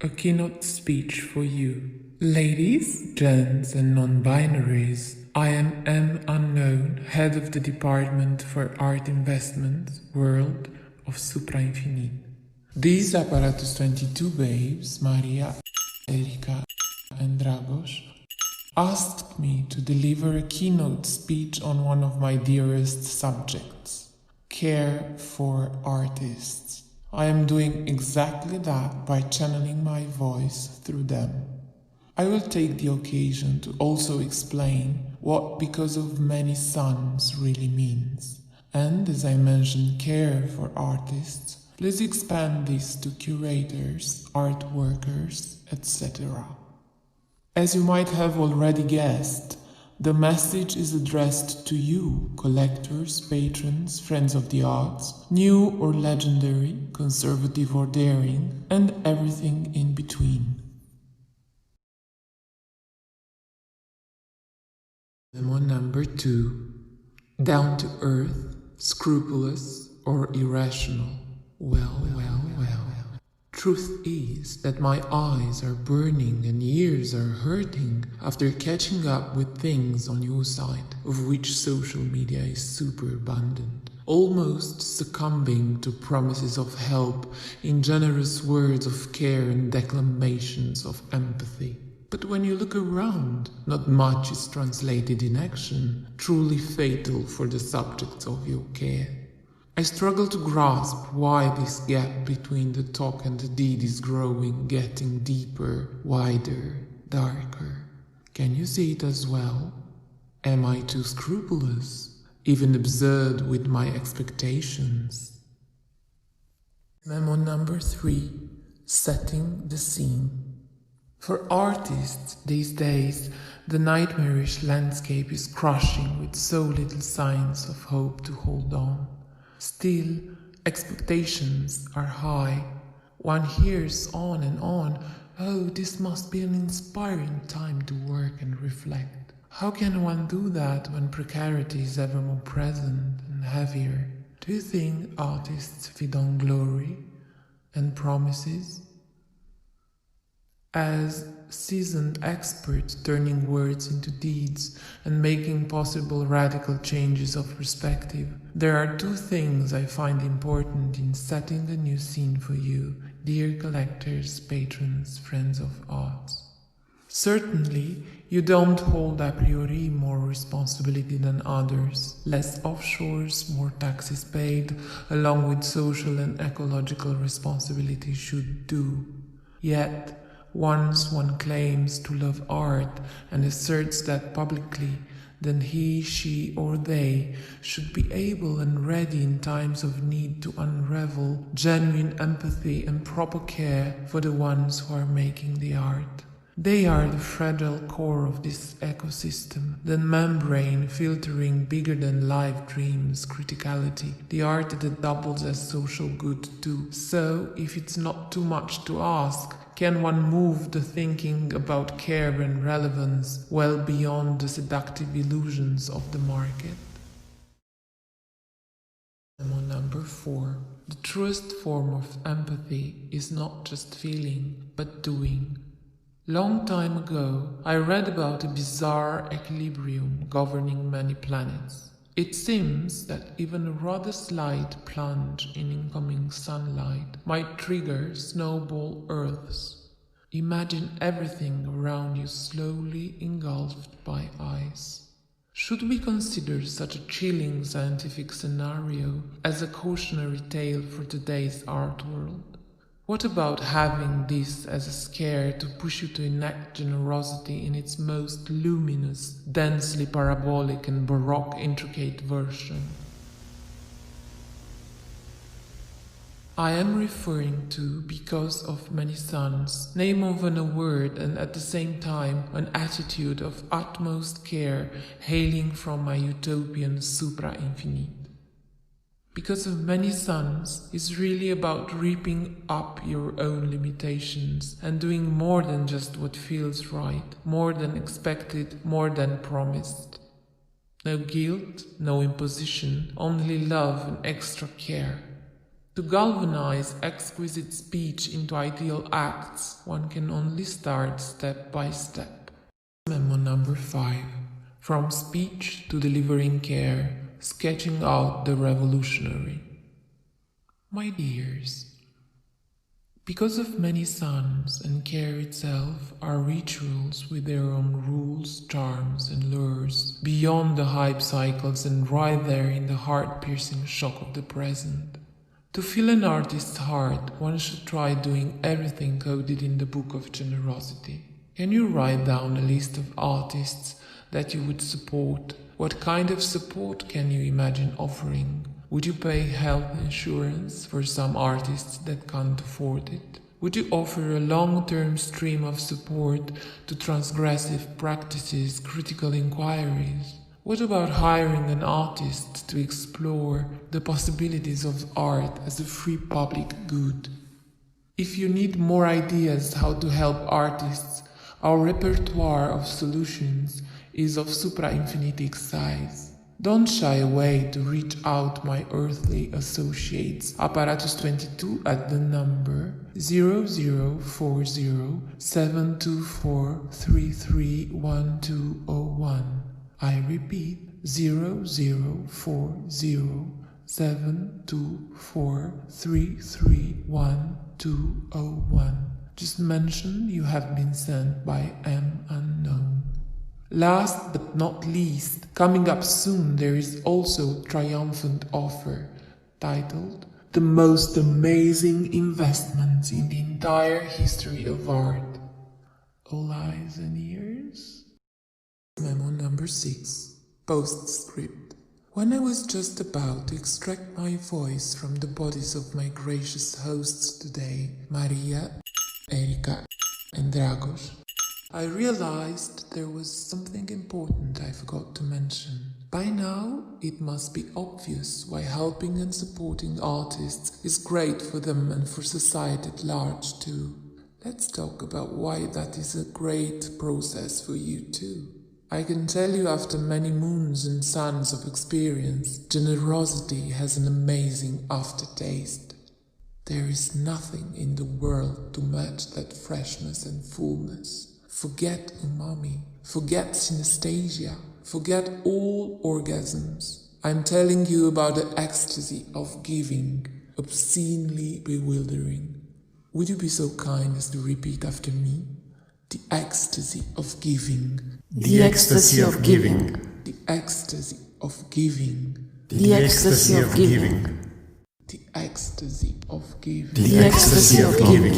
a keynote speech for you. Ladies, gents, and non-binaries, I am M. Unknown, head of the Department for Art Investment, World of Supra Infinite. These Apparatus 22 babes, Maria, Erika, and Dragos, asked me to deliver a keynote speech on one of my dearest subjects, care for artists. I am doing exactly that by channeling my voice through them. I will take the occasion to also explain what because of many suns really means. And as I mentioned care for artists, please expand this to curators, art workers, etc. As you might have already guessed, the message is addressed to you, collectors, patrons, friends of the arts, new or legendary, conservative or daring, and everything in between. Memo number 2. Down to earth, scrupulous or irrational. Well. Truth is that my eyes are burning and ears are hurting after catching up with things on your side, of which social media is super abundant, almost succumbing to promises of help in generous words of care and declamations of empathy. But when you look around, not much is translated in action, truly fatal for the subjects of your care. I struggle to grasp why this gap between the talk and the deed is growing, getting deeper, wider, darker. Can you see it as well? Am I too scrupulous, even absurd with my expectations? Memo number 3. Setting the scene. For artists these days, the nightmarish landscape is crushing with so little signs of hope to hold on. Still, expectations are high. One hears on and on, oh, this must be an inspiring time to work and reflect. How can one do that when precarity is ever more present and heavier? Do you think artists feed on glory and promises? As seasoned experts turning words into deeds and making possible radical changes of perspective, there are 2 things I find important in setting the new scene for you, dear collectors, patrons, friends of arts. Certainly, you don't hold a priori more responsibility than others. Less offshores, more taxes paid, along with social and ecological responsibility should do. Yet, once one claims to love art and asserts that publicly, then he, she, or they should be able and ready in times of need to unravel genuine empathy and proper care for the ones who are making the art. They are the fragile core of this ecosystem, the membrane filtering bigger than life dreams criticality, the art that doubles as social good too. So, if it's not too much to ask, can one move the thinking about care and relevance well beyond the seductive illusions of the market? Memo number 4. The truest form of empathy is not just feeling, but doing. Long time ago, I read about a bizarre equilibrium governing many planets. It seems that even a rather slight plunge in incoming sunlight might trigger snowball Earths. Imagine everything around you slowly engulfed by ice. Should we consider such a chilling scientific scenario as a cautionary tale for today's art world? What about having this as a scare to push you to enact generosity in its most luminous, densely parabolic and baroque intricate version? I am referring to because of many suns, name often a word and at the same time an attitude of utmost care hailing from my utopian supra-infinite. Because of many suns is really about reaping up your own limitations and doing more than just what feels right, more than expected, more than promised. No guilt, no imposition, only love and extra care. To galvanize exquisite speech into ideal acts, one can only start step by step. Memo number 5. From speech to delivering care, sketching out the revolutionary. My dears, because of many suns and care itself are rituals with their own rules, charms and lures, beyond the hype cycles and right there in the heart-piercing shock of the present. To feel an artist's heart, one should try doing everything coded in the book of generosity. Can you write down a list of artists that you would support? What kind of support can you imagine offering? Would you pay health insurance for some artists that can't afford it? Would you offer a long-term stream of support to transgressive practices, critical inquiries? What about hiring an artist to explore the possibilities of art as a free public good? If you need more ideas how to help artists, our repertoire of solutions is of supra-infinitic size. Don't shy away to reach out my earthly associates. Apparatus 22 at the number 0040-724-331201. I repeat, 0040-724-331201. Just mention you have been sent by M Unknown. Last but not least, coming up soon there is also a triumphant offer titled The Most Amazing Investments in the Entire History of Art. All eyes and ears? Memo number 6. Postscript. When I was just about to extract my voice from the bodies of my gracious hosts today, Maria, Erika and Dragos, I realized there was something important I forgot to mention. By now, it must be obvious why helping and supporting artists is great for them and for society at large too. Let's talk about why that is a great process for you too. I can tell you after many moons and suns of experience, generosity has an amazing aftertaste. There is nothing in the world to match that freshness and fullness. Forget umami, forget synesthesia, forget all orgasms. I'm telling you about the ecstasy of giving, obscenely bewildering. Would you be so kind as to repeat after me? The ecstasy of giving. The ecstasy of giving. The ecstasy of giving. The ecstasy of giving. The ecstasy of giving. The ecstasy of giving.